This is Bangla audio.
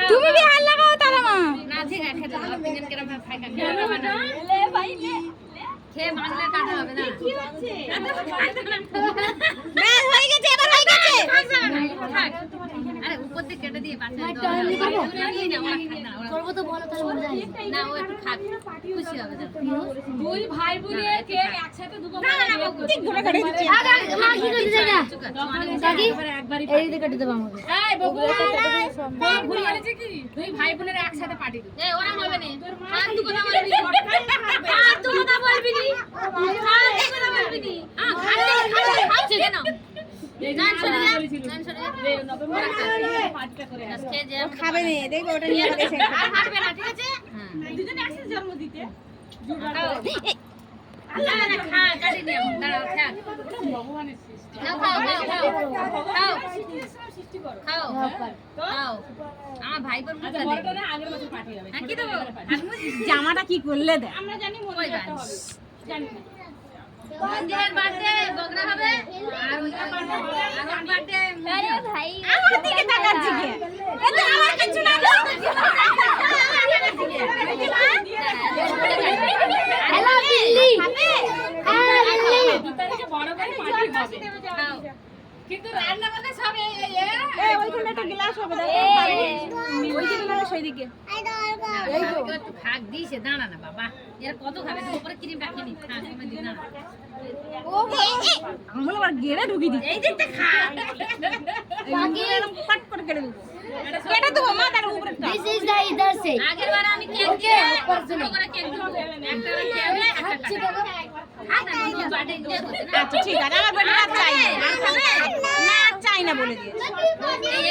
তুমি भी हाथ लगाओ तारा माँ ना ठीक है खेते हो तीन के रहा खाई का ले भाई ले खे मांगले काटा হবে না কি হচ্ছে ব্যাস হয়ে গেছে এবার হয়ে গেছে আরে উপর থেকে কেটে দিয়ে পাশে করবো তো বলো তাহলে মজা আসবে না ও একটু খাক খুশি হবে দুই ভাই বোনে কে একসাথে দুটো না না ঠিক গোটা কেটে দিচ্ছি মা কি করে দিছে না দাদি এই দিকে কেটে দেব আমাকে এই বাবু ভুল করেছে কি দুই ভাই বোনের একসাথে পার্টি দিই এই ওরা হবে না হাত দু কথা বলবি হাত দু কথা বলবি নি হাত দু কথা বলবি নি খাচ্ছে কেন খাবে না দেখবে ওটা নিয়ে গেছে আর হাঁটবে না ঠিক আছে দুজনে একসাথে জন্ম দিতে না না খা কাটি নিয়ে দাঁড়াও খা ভগবানের সৃষ্টি খাও খাও খাও সৃষ্টি করো খাও খাও আমার ভাই বোন মুখে বড়টা আগের বছর পাঠিয়ে যাবে কি দেব জামাটা কি করলে দে আমরা জানি মনে একটা হবে জানি না মন্দিরের বার্থডে বগরা হবে আর ওইটা বার্থডে হবে আর বার্থডে আরে ভাই আমার দিকে তাকাচ্ছি কি এটা আমার কিছু না হ্যালো বিল্লি হ্যাঁ বিল্লি দুটাকে বড় করে পার্টি হবে কিন্তু রান্না বান্না সব এই ওইখানে একটা গ্লাস হবে দেখো ওইদিকে না সেই দিকে এই তো একটু খাক দিছে দাঁড়া না বাবা এর কত খাবে তুই উপরে ক্রিম রাখি নি খা তুমি দিনা না ও আমল আবার গেড়ে ঢুকি দি এই দেখতে খা বাকি এরকম কাট করে কেটে দেব কেটে দেব মা তার উপরে This is the इधर से আগের বার আমি কেক কে ऊपर से করে কেক দেব একটা কেক একটা খাবে বাড়ি দিয়ে আচ্ছা ঠিক আছে আমার বেটা চাই না আর খাবে না চাই না বলে দিয়েছে এই